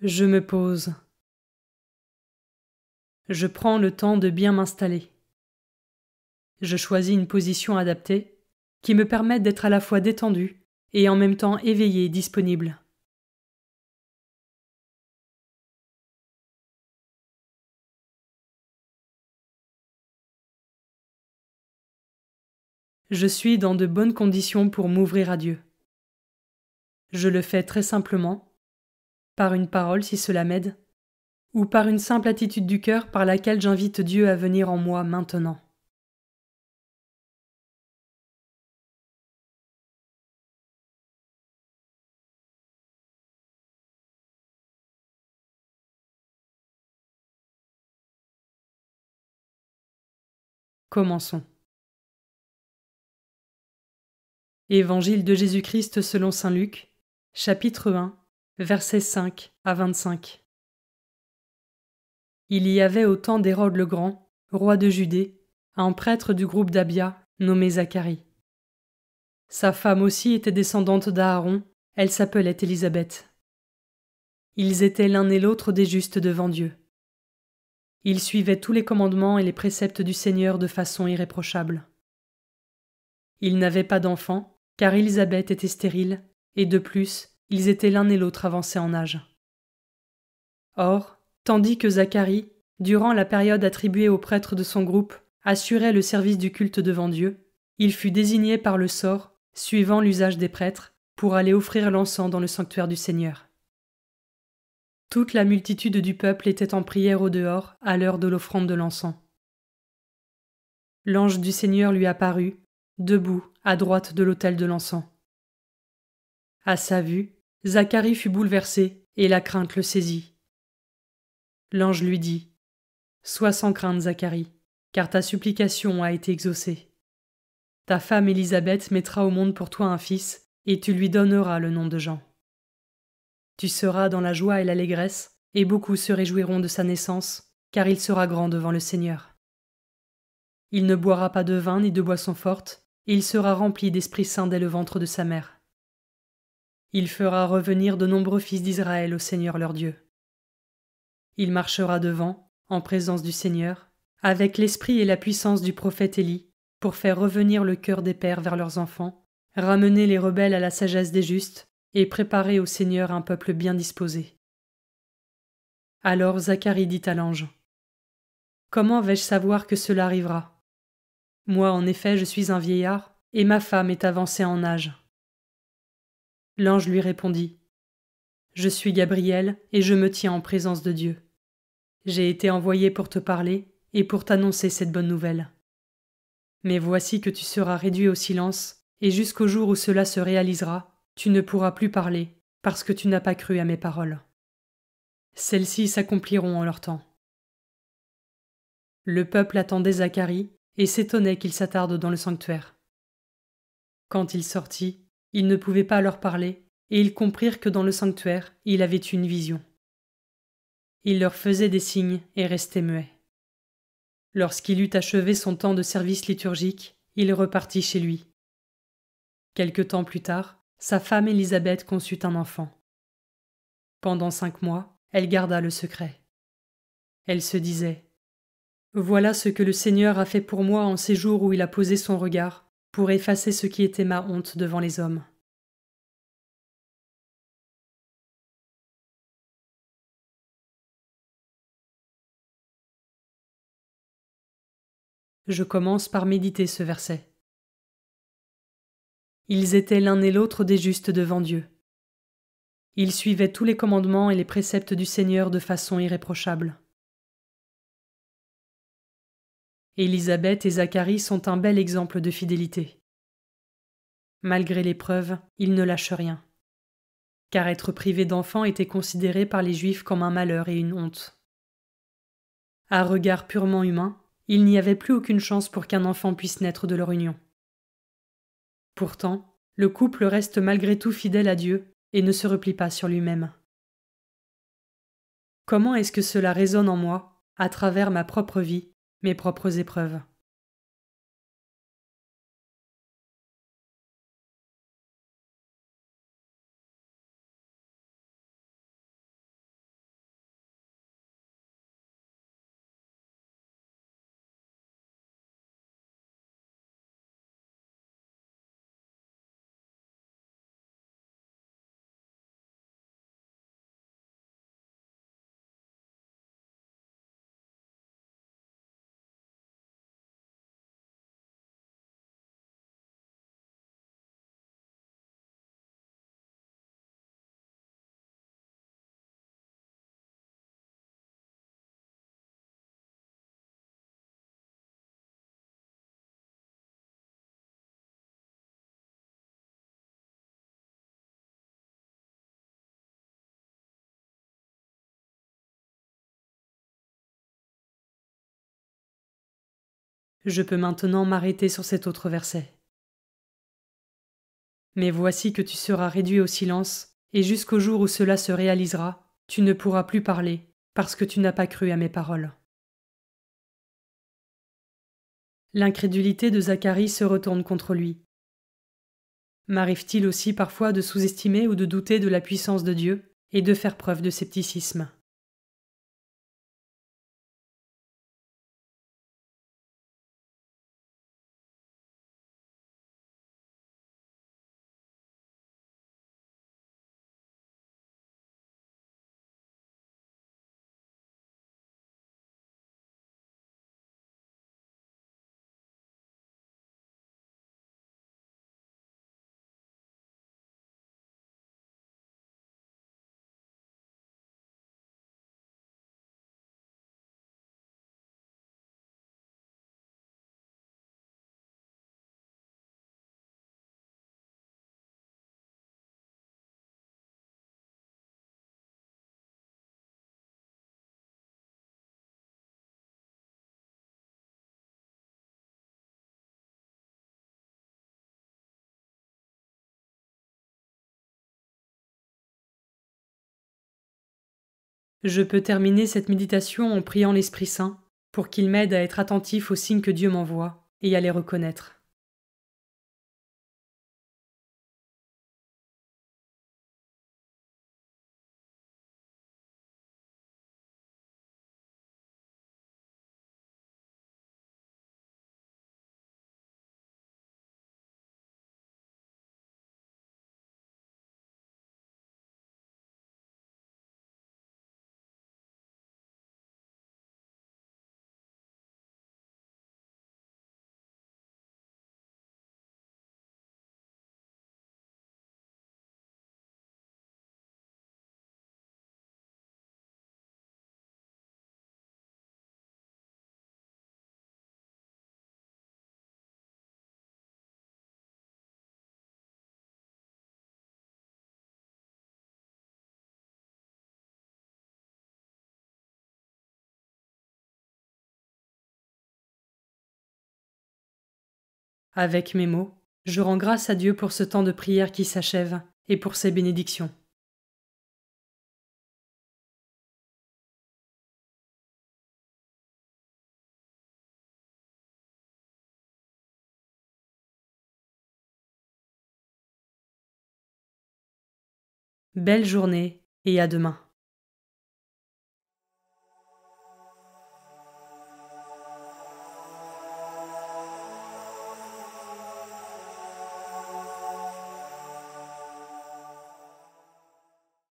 Je me pose. Je prends le temps de bien m'installer. Je choisis une position adaptée qui me permette d'être à la fois détendu et en même temps éveillé et disponible. Je suis dans de bonnes conditions pour m'ouvrir à Dieu. Je le fais très simplement, par une parole si cela m'aide, ou par une simple attitude du cœur par laquelle j'invite Dieu à venir en moi maintenant. Commençons. Évangile de Jésus-Christ selon saint Luc, chapitre 1, versets 5 à 25. Il y avait au temps d'Hérode le Grand, roi de Judée, un prêtre du groupe d'Abia nommé Zacharie. Sa femme aussi était descendante d'Aaron, elle s'appelait Élisabeth. Ils étaient l'un et l'autre des justes devant Dieu. Ils suivaient tous les commandements et les préceptes du Seigneur de façon irréprochable. Ils n'avaient pas d'enfants, car Élisabeth était stérile, et de plus, ils étaient l'un et l'autre avancés en âge. Or, tandis que Zacharie, durant la période attribuée aux prêtres de son groupe, assurait le service du culte devant Dieu, il fut désigné par le sort, suivant l'usage des prêtres, pour aller offrir l'encens dans le sanctuaire du Seigneur. Toute la multitude du peuple était en prière au dehors à l'heure de l'offrande de l'encens. L'ange du Seigneur lui apparut, debout à droite de l'autel de l'encens. À sa vue, Zacharie fut bouleversé et la crainte le saisit. L'ange lui dit : « Sois sans crainte, Zacharie, car ta supplication a été exaucée. Ta femme Élisabeth mettra au monde pour toi un fils, et tu lui donneras le nom de Jean. Tu seras dans la joie et l'allégresse, et beaucoup se réjouiront de sa naissance, car il sera grand devant le Seigneur. Il ne boira pas de vin ni de boisson forte, et il sera rempli d'Esprit Saint dès le ventre de sa mère. Il fera revenir de nombreux fils d'Israël au Seigneur leur Dieu. Il marchera devant, en présence du Seigneur, avec l'esprit et la puissance du prophète Élie, pour faire revenir le cœur des pères vers leurs enfants, ramener les rebelles à la sagesse des justes, et préparer au Seigneur un peuple bien disposé. » Alors Zacharie dit à l'ange : « Comment vais-je savoir que cela arrivera ? Moi, en effet, je suis un vieillard, et ma femme est avancée en âge. » L'ange lui répondit : « Je suis Gabriel, et je me tiens en présence de Dieu. J'ai été envoyé pour te parler et pour t'annoncer cette bonne nouvelle. Mais voici que tu seras réduit au silence, et jusqu'au jour où cela se réalisera, tu ne pourras plus parler, parce que tu n'as pas cru à mes paroles. Celles-ci s'accompliront en leur temps. » Le peuple attendait Zacharie et s'étonnait qu'il s'attarde dans le sanctuaire. Quand il sortit, il ne pouvait pas leur parler, et ils comprirent que dans le sanctuaire, il avait eu une vision. Il leur faisait des signes et restait muet. Lorsqu'il eut achevé son temps de service liturgique, il repartit chez lui. Quelque temps plus tard, sa femme Élisabeth conçut un enfant. Pendant 5 mois, elle garda le secret. Elle se disait : « Voilà ce que le Seigneur a fait pour moi en ces jours où il a posé son regard pour effacer ce qui était ma honte devant les hommes. » Je commence par méditer ce verset. Ils étaient l'un et l'autre des justes devant Dieu. Ils suivaient tous les commandements et les préceptes du Seigneur de façon irréprochable. Élisabeth et Zacharie sont un bel exemple de fidélité. Malgré l'épreuve, ils ne lâchent rien. Car être privé d'enfants était considéré par les Juifs comme un malheur et une honte. À regard purement humain, il n'y avait plus aucune chance pour qu'un enfant puisse naître de leur union. Pourtant, le couple reste malgré tout fidèle à Dieu et ne se replie pas sur lui-même. Comment est-ce que cela résonne en moi, à travers ma propre vie, mes propres épreuves ? Je peux maintenant m'arrêter sur cet autre verset. Mais voici que tu seras réduit au silence, et jusqu'au jour où cela se réalisera, tu ne pourras plus parler, parce que tu n'as pas cru à mes paroles. L'incrédulité de Zacharie se retourne contre lui. M'arrive-t-il aussi parfois de sous-estimer ou de douter de la puissance de Dieu et de faire preuve de scepticisme? Je peux terminer cette méditation en priant l'Esprit Saint pour qu'il m'aide à être attentif aux signes que Dieu m'envoie et à les reconnaître. Avec mes mots, je rends grâce à Dieu pour ce temps de prière qui s'achève et pour ses bénédictions. Belle journée et à demain.